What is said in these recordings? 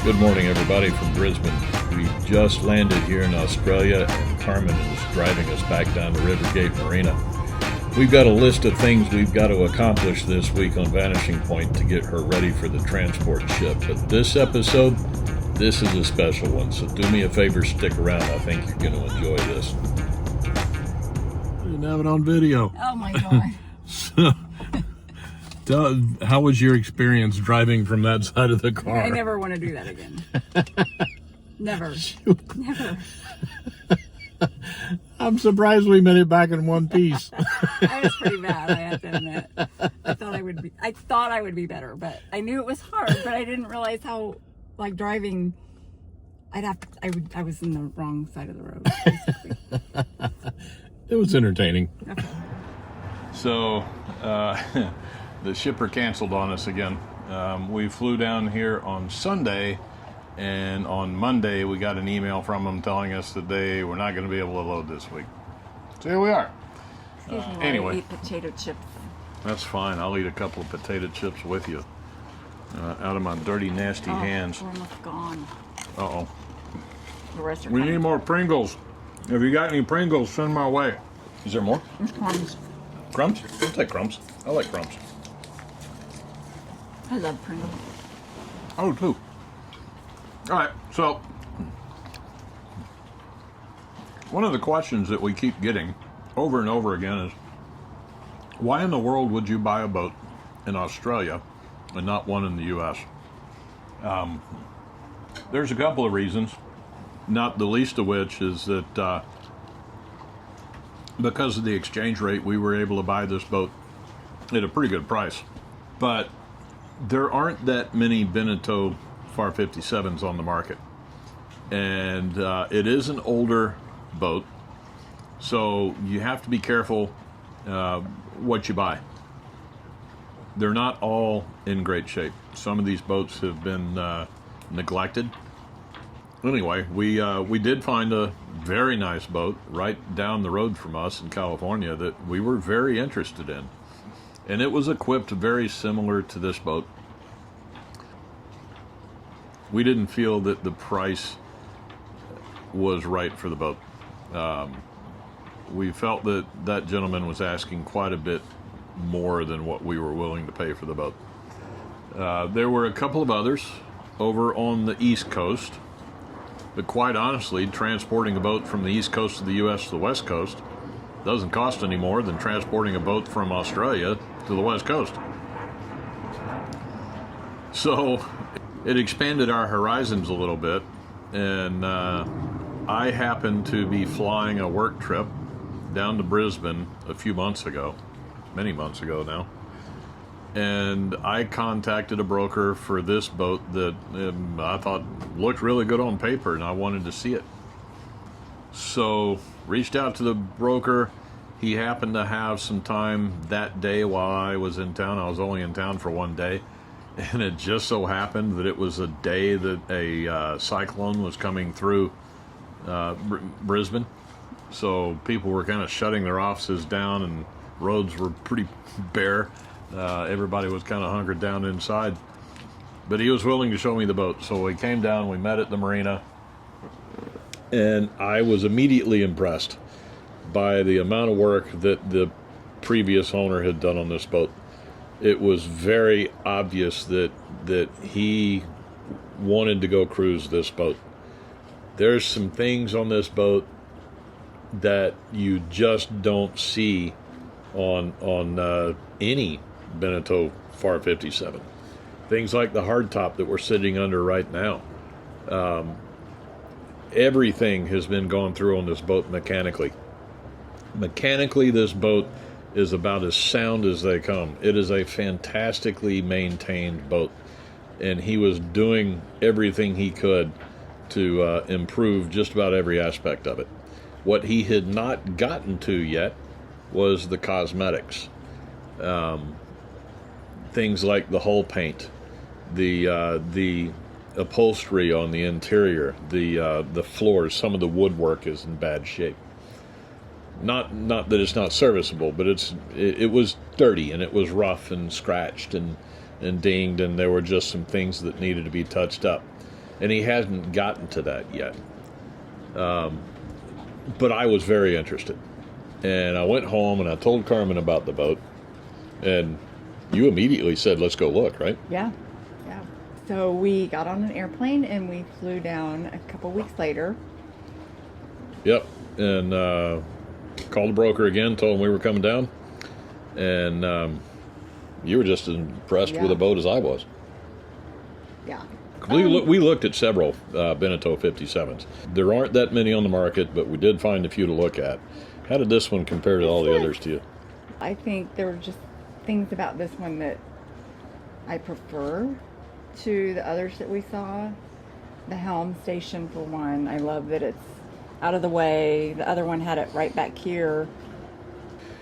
Good morning, everybody, from Brisbane. We just landed here in Australia, and Karmen is driving us back down to Rivergate Marina. We've got a list of things we've got to accomplish this week on Vanishing Point to get her ready for the transport ship. But this episode, this is a special one, so do me a favor, stick around. I think you're going to enjoy this. Didn't have it on video. Oh my God. How was your experience driving from that side of the car? I never want to do that again. Never. Never. I'm surprised we made it back in one piece. I was pretty bad, I have to admit. I thought I would be better, but I knew it was hard, but I didn't realize how, like, driving, I was in the wrong side of the road, basically. It was entertaining. Okay. So, the shipper canceled on us again. We flew down here on Sunday, and on Monday we got an email from them telling us that they were not going to be able to load this week. So here we are. Excuse me while Anyway. I eat potato chips. That's fine. I'll eat a couple of potato chips with you. Out of my dirty, nasty hands. We're almost gone. Uh-oh. The rest are We coming. need more Pringles. If you got any Pringles, send my way. Is there more? There's crumbs. Crumbs? I'll take crumbs. I like crumbs. I love Pringles. Oh, too. All right, so one of the questions that we keep getting over and over again is, why in the world would you buy a boat in Australia and not one in the U.S.? There's a couple of reasons, not the least of which is that because of the exchange rate, we were able to buy this boat at a pretty good price. But there aren't that many Beneteau FAR 57s on the market, and it is an older boat, so you have to be careful what you buy. They're not all in great shape. Some of these boats have been neglected. Anyway, we did find a very nice boat right down the road from us in California that we were very interested in. And it was equipped very similar to this boat. We didn't feel that the price was right for the boat. We felt that that gentleman was asking quite a bit more than what we were willing to pay for the boat. There were a couple of others over on the East Coast, but quite honestly, transporting a boat from the East Coast of the U.S. to the West Coast doesn't cost any more than transporting a boat from Australia to the West Coast. So it expanded our horizons a little bit, and I happened to be flying a work trip down to Brisbane a few months ago, many months ago now, and I contacted a broker for this boat that I thought looked really good on paper, and I wanted to see it. So reached out to the broker. He happened to have some time that day while I was in town. I was only in town for one day, and it just so happened that it was a day that a cyclone was coming through Brisbane. So people were kind of shutting their offices down, and roads were pretty bare. Everybody was kind of hunkered down inside. But he was willing to show me the boat. So we came down, we met at the marina, and I was immediately impressed by the amount of work that the previous owner had done on this boat. It was very obvious that he wanted to go cruise this boat. There's some things on this boat that you just don't see on any Beneteau FAR 57. Things like the hardtop that we're sitting under right now. Everything has been gone through on this boat mechanically. Mechanically, this boat is about as sound as they come. It is a fantastically maintained boat, and he was doing everything he could to improve just about every aspect of it. What he had not gotten to yet was the cosmetics. Things like the hull paint, the upholstery on the interior, the floors. Some of the woodwork is in bad shape. Not that it's not serviceable, but it was dirty, and it was rough and scratched and dinged, and there were just some things that needed to be touched up. and he hasn't gotten to that yet. But I was very interested, and I went home and I told Karmen about the boat, and you immediately said, "Let's go look," right? Yeah. So we got on an airplane and we flew down a couple weeks later. Yep, and called the broker again, told him we were coming down, and you were just as impressed with the boat as I was. Yeah. We looked at several Beneteau 57s. There aren't that many on the market, but we did find a few to look at. How did this one compare to all the others to you? I think there were just things about this one that I prefer to the others that we saw. The helm station, for one. I love that it's out of the way. The other one had it right back here.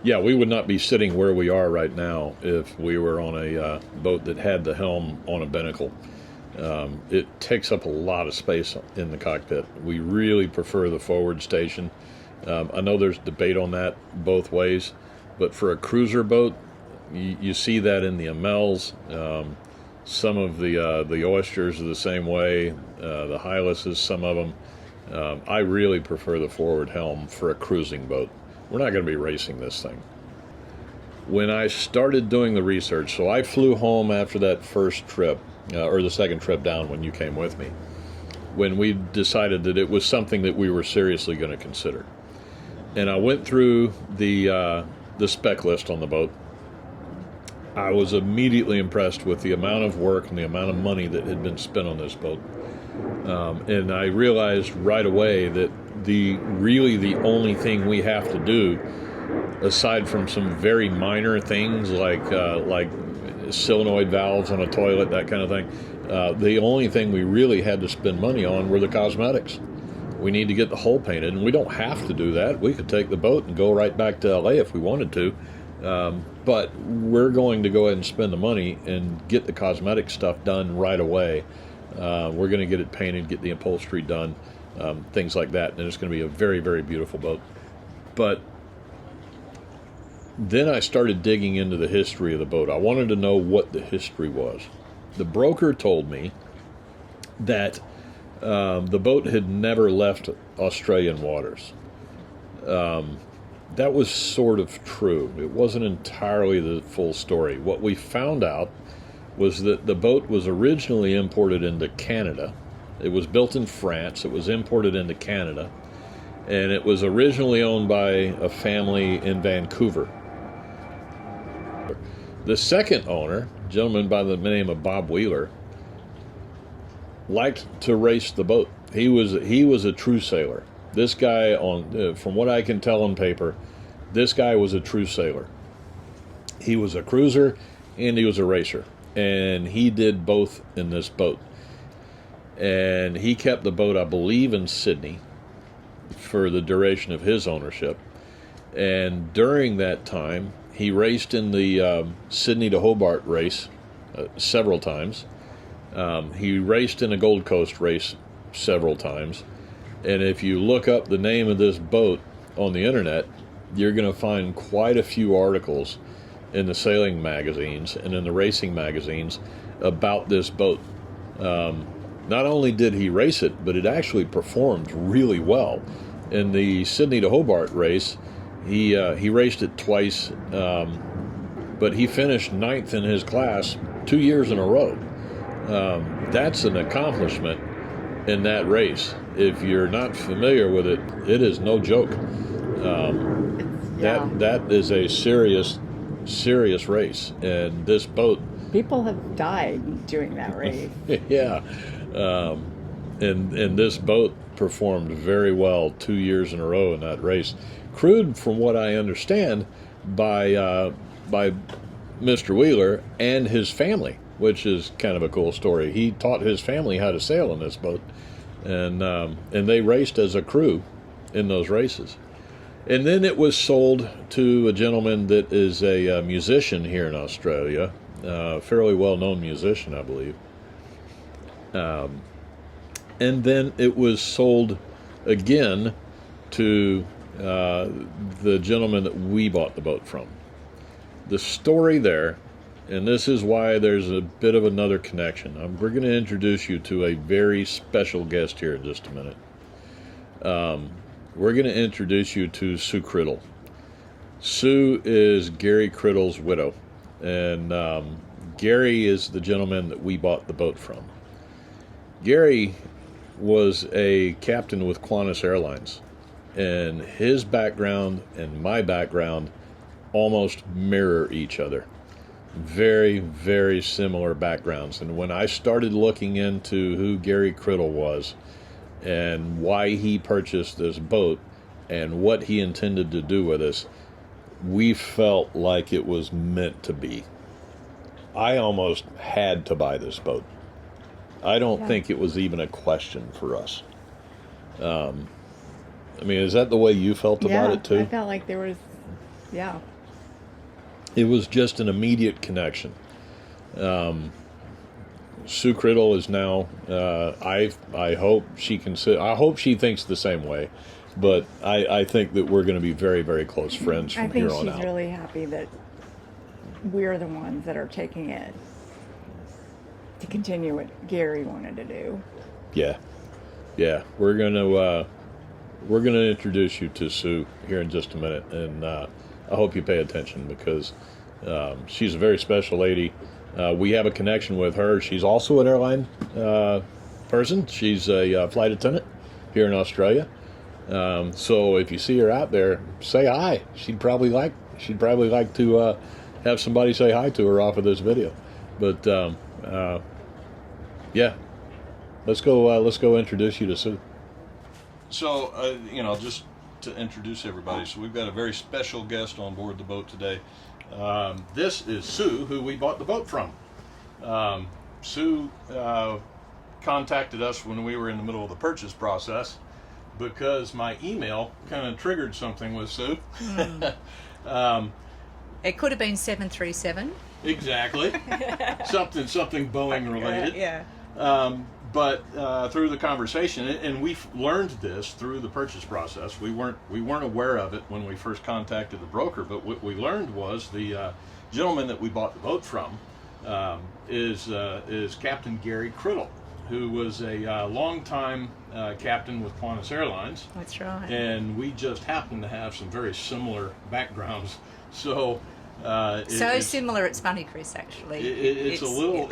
Yeah, we would not be sitting where we are right now if we were on a boat that had the helm on a binnacle. It takes up a lot of space in the cockpit. We really prefer the forward station. I know there's debate on that both ways, but for a cruiser boat, you see that in the Amels. Some of the Oysters are the same way. The Hylases, some of them. I really prefer the forward helm for a cruising boat. We're not going to be racing this thing. When I started doing the research, so I flew home after that first trip, or the second trip down when you came with me, when we decided that it was something that we were seriously going to consider. And I went through the spec list on the boat. I was immediately impressed with the amount of work and the amount of money that had been spent on this boat. And I realized right away that the only thing we have to do, aside from some very minor things like solenoid valves on a toilet, that kind of thing, the only thing we really had to spend money on were the cosmetics. We need to get the hull painted, and we don't have to do that. We could take the boat and go right back to LA if we wanted to, but we're going to go ahead and spend the money and get the cosmetic stuff done right away. We're going to get it painted, get the upholstery done, things like that, and it's going to be a very, very beautiful boat. But then I started digging into the history of the boat. I wanted to know what the history was. The broker told me that the boat had never left Australian waters. That was sort of true. It wasn't entirely the full story. What we found out was that the boat was originally imported into Canada. It was built in France. It was imported into Canada. And it was originally owned by a family in Vancouver. The second owner, a gentleman by the name of Bob Wheeler, liked to race the boat. He was a true sailor. This guy, from what I can tell on paper, this guy was a true sailor. He was a cruiser and he was a racer, and he did both in this boat. And he kept the boat, I believe, in Sydney for the duration of his ownership. And during that time, he raced in the Sydney to Hobart race several times. He raced in a Gold Coast race several times. And if you look up the name of this boat on the internet, you're going to find quite a few articles in the sailing magazines and in the racing magazines about this boat. Not only did he race it, but it actually performed really well. In the Sydney to Hobart race, he raced it twice, but he finished 9th in his class 2 years in a row. That's an accomplishment in that race. If you're not familiar with it, it is no joke. That is a serious race, and this boat. People have died doing that race. Yeah, and this boat performed very well 2 years in a row in that race. Crewed, from what I understand, by Mr. Wheeler and his family, which is kind of a cool story. He taught his family how to sail in this boat, and they raced as a crew in those races. And then it was sold to a gentleman that is a musician here in Australia, a fairly well-known musician, I believe. And then it was sold again to the gentleman that we bought the boat from. The story there and this is why there's a bit of another connection. We're going to introduce you to a very special guest here in just a minute. We're going to introduce you to Sue Criddle. Sue is Gary Criddle's widow, and Gary is the gentleman that we bought the boat from. Gary was a captain with Qantas Airlines, and his background and my background almost mirror each other. Very, very similar backgrounds. And when I started looking into who Gary Criddle was and why he purchased this boat and what he intended to do with us, we felt like it was meant to be. I almost had to buy this boat. I don't think it was even a question for us. I mean, is that the way you felt about it too? I felt like there was, It was just an immediate connection. Sue Criddle is now. I hope she can. I hope she thinks the same way, but I think that we're going to be very, very close friends from here on out. I think she's really happy that we're the ones that are taking it to continue what Gary wanted to do. Yeah. We're gonna introduce you to Sue here in just a minute, and I hope you pay attention because she's a very special lady. We have a connection with her. She's also an airline person. She's a flight attendant here in Australia. So if you see her out there, say hi. She'd probably like to have somebody say hi to her off of this video. But yeah, let's go introduce you to Sue. So just to introduce everybody, so we've got a very special guest on board the boat today. This is Sue, who we bought the boat from. Sue contacted us when we were in the middle of the purchase process because my email kind of triggered something with Sue. It could have been 737. Exactly. something Boeing related. Yeah. But through the conversation, and we've learned this through the purchase process. We weren't aware of it when we first contacted the broker, but what we learned was the gentleman that we bought the boat from is Captain Gary Criddle, who was a longtime captain with Qantas Airlines. That's right. And we just happen to have some very similar backgrounds. So. Similar, it's funny, Chris. Actually, it's a little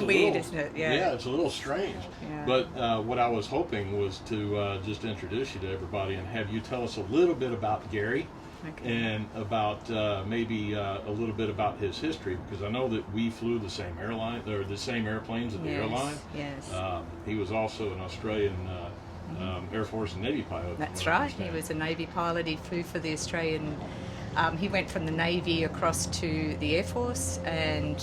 weird, isn't it? Yeah, it's a little strange. Yeah. But what I was hoping was to just introduce you to everybody and have you tell us a little bit about Gary, and about maybe a little bit about his history, because I know that we flew the same airline or the same airplanes at the airline. Yes. He was also an Australian Air Force and Navy pilot. That's right. He was a Navy pilot. He flew for the Australian. He went from the Navy across to the Air Force and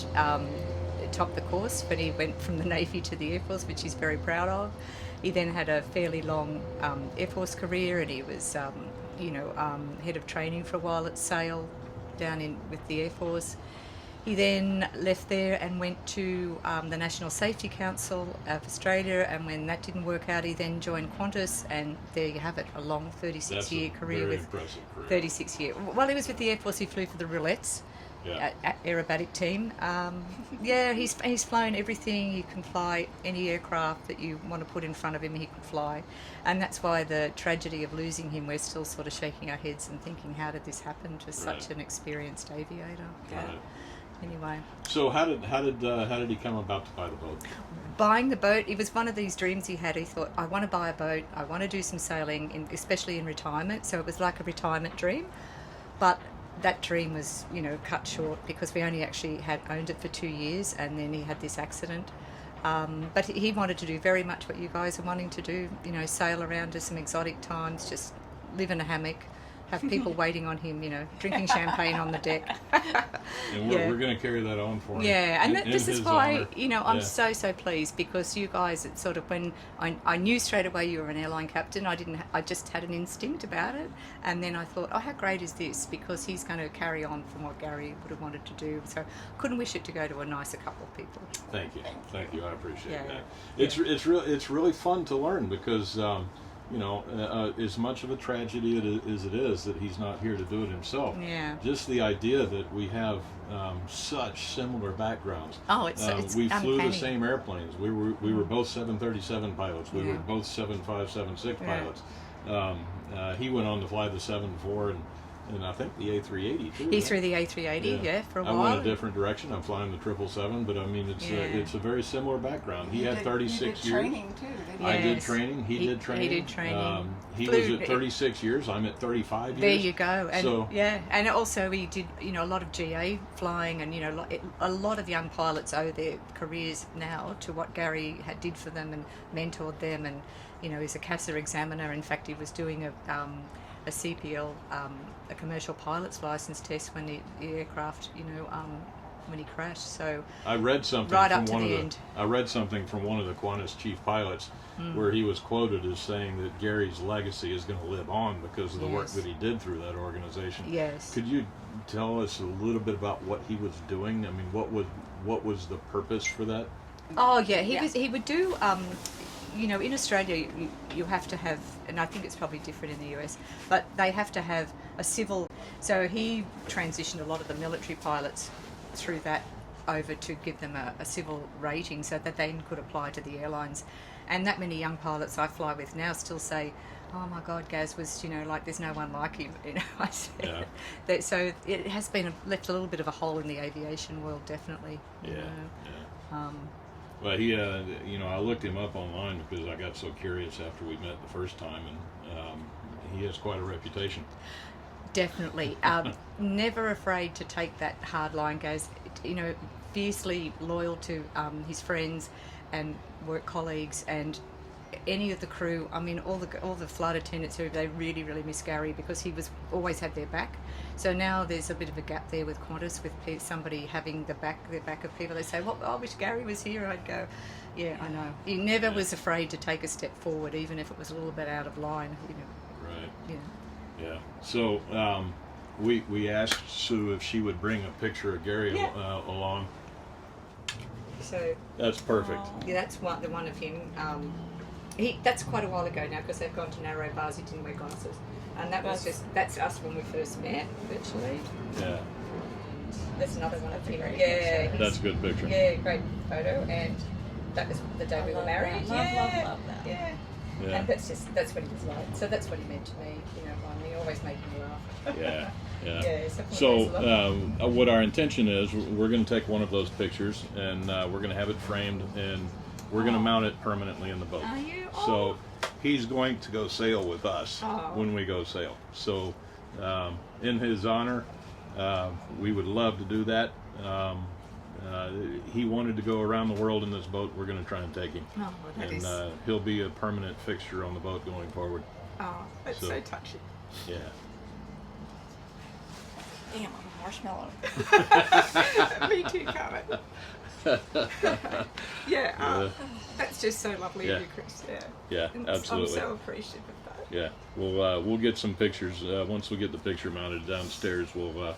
topped the course, but he went from the Navy to the Air Force, which he's very proud of. He then had a fairly long Air Force career, and he was, head of training for a while at SAIL down with the Air Force. He then left there and went to the National Safety Council of Australia, and when that didn't work out, he then joined Qantas, and there you have it, a long 36-year career. Very impressive career. 36 year. While he was with the Air Force, he flew for the Roulettes, aerobatic team. He's flown everything. You can fly any aircraft that you want to put in front of him, he can fly. And that's why the tragedy of losing him, we're still sort of shaking our heads and thinking, how did this happen to such an experienced aviator? Right. Anyway. So how did he come about to buy the boat? Buying the boat, it was one of these dreams he had. He thought, I want to buy a boat, I want to do some sailing, especially in retirement. So it was like a retirement dream. But that dream was, cut short because we only actually had owned it for 2 years, and then he had this accident. But he wanted to do very much what you guys are wanting to do, sail around to some exotic times, just live in a hammock, have people waiting on him, drinking champagne on the deck. And we're going to carry that on for him. Yeah, and this is why, honor. I'm so pleased, because you guys, it's sort of when I knew straight away you were an airline captain. I just had an instinct about it, and then I thought, how great is this? Because he's going to carry on from what Gary would have wanted to do. So couldn't wish it to go to a nicer couple of people. Thank you. I appreciate that. Yeah. It's really fun to learn because as much of a tragedy as it is that he's not here to do it himself. Yeah. Just the idea that we have such similar backgrounds. Oh, it's we flew uncanny. the same airplanes. We were both 737 pilots. We Yeah. were both 7576 Yeah. pilots. He went on to fly the 74 and I think the A380 too. He right? threw the A380, for a I while. went a different direction. I'm flying the 777, but I mean, it's a very similar background. He had 36 you did years. training too, didn't you? I did Yes. training. He did training. He did training. He Flew- was at 36 years. I'm at 35 years. There you go. And So- and also he did, a lot of GA flying, and a lot of young pilots owe their careers now to what Gary did for them and mentored them, and he's a CASA examiner. In fact, he was doing a CPL, a commercial pilot's license test when the aircraft, when he crashed. So I read something right from up to one the of end. I read something from one of the Qantas chief pilots where he was quoted as saying that Gary's legacy is going to live on because of the work Yes. that he did through that organization. Yes. Could you tell us a little bit about what he was doing? I mean, what was the purpose for that? Oh yeah, he would do. In Australia, you have to have, and I think it's probably different in the US, but they have to have a civil. So he transitioned a lot of the military pilots through that over to give them a civil rating, so that they could apply to the airlines. And that many young pilots I fly with now still say, "Oh my God, Gaz was, like there's no one like him." I said. Yeah. So it has been left a little bit of a hole in the aviation world, definitely. Well, he, I looked him up online because I got so curious after we met the first time, and he has quite a reputation. Definitely. Never afraid to take that hard line, goes, fiercely loyal to his friends and work colleagues and any of the crew. I mean, all the flight attendants who they really, really miss Gary because he was always had their back. So now there's a bit of a gap there with Qantas, with somebody having their back of people. They say, "Well, I wish Gary was here." I'd go, "Yeah, I know." He never was afraid to take a step forward, even if it was a little bit out of line. Right. Yeah. Yeah. So we asked Sue if she would bring a picture of Gary along. So That's perfect. yeah, that's the one of him. That's quite a while ago now because they've gone to narrow bars. He didn't wear glasses, and that's us when we first met virtually. Yeah. That's another one of him. Yeah, That's a good picture. Yeah, great photo, and that was the day we were married. Love that. Yeah. Yeah. And that's what he was like. So that's what he meant to me. He always made me laugh. Yeah. Yeah. Yeah, So what our intention is, we're going to take one of those pictures and we're going to have it framed and we're going to mount it permanently in the boat. Are you? So he's going to go sail with us Oh. when we go sail. So in his honor, we would love to do that. He wanted to go around the world in this boat. We're going to try and take him. Oh, that And is. he'll be a permanent fixture on the boat going forward. Oh, that's so- so touching. Yeah. Damn, I'm a marshmallow. Me too, Karmen. Yeah. That's just so lovely of you, Chris. Yeah, absolutely. I'm so appreciative of that. Yeah, we'll get some pictures once we get the picture mounted downstairs. We'll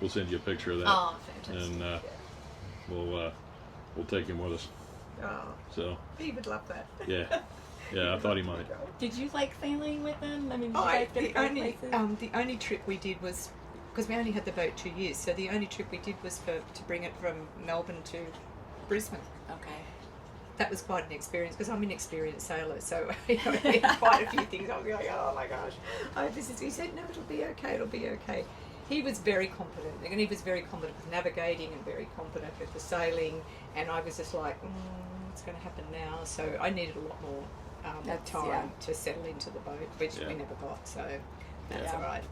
send you a picture of that, Oh, fantastic. and we'll take him with us. Oh, So he would love that. yeah, I thought he might. Did you like sailing with them? I mean, did Oh, you guys get to go places? the only trip we did was because we only had the boat 2 years, so the only trip we did was to bring it from Melbourne to Brisbane. Okay. That was quite an experience because I'm an experienced sailor, so quite a few things I'll be like, oh my gosh, he said, no, it'll be okay. He was very competent, and he was very competent with navigating and very competent with the sailing, and I was just like, what's going to happen now? So I needed a lot more time to settle into the boat, which we never got, so that's all right.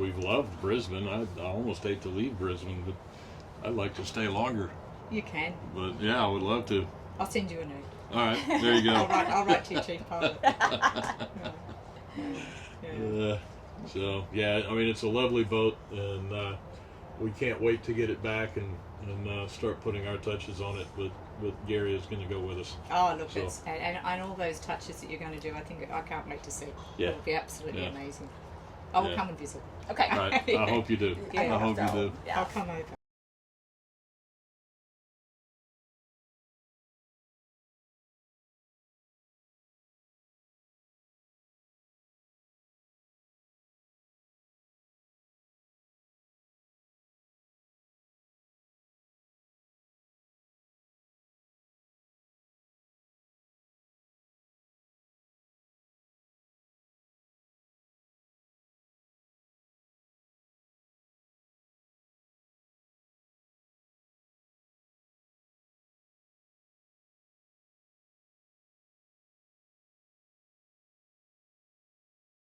We've loved Brisbane. I almost hate to leave Brisbane, but I'd like to stay longer. You can. But yeah, I would love to. I'll send you a note. All right, there you go. I'll write to you, Chief Pilot. So it's a lovely boat, and we can't wait to get it back and start putting our touches on it. But Gary is going to go with us. Oh, look, So- and all those touches that you're going to do, I can't wait to see. Yeah. It'll be absolutely Yeah. amazing. I will Yeah. come and visit. Okay. Right, I hope you do. Yeah. I hope you do. Yeah. I'll come over.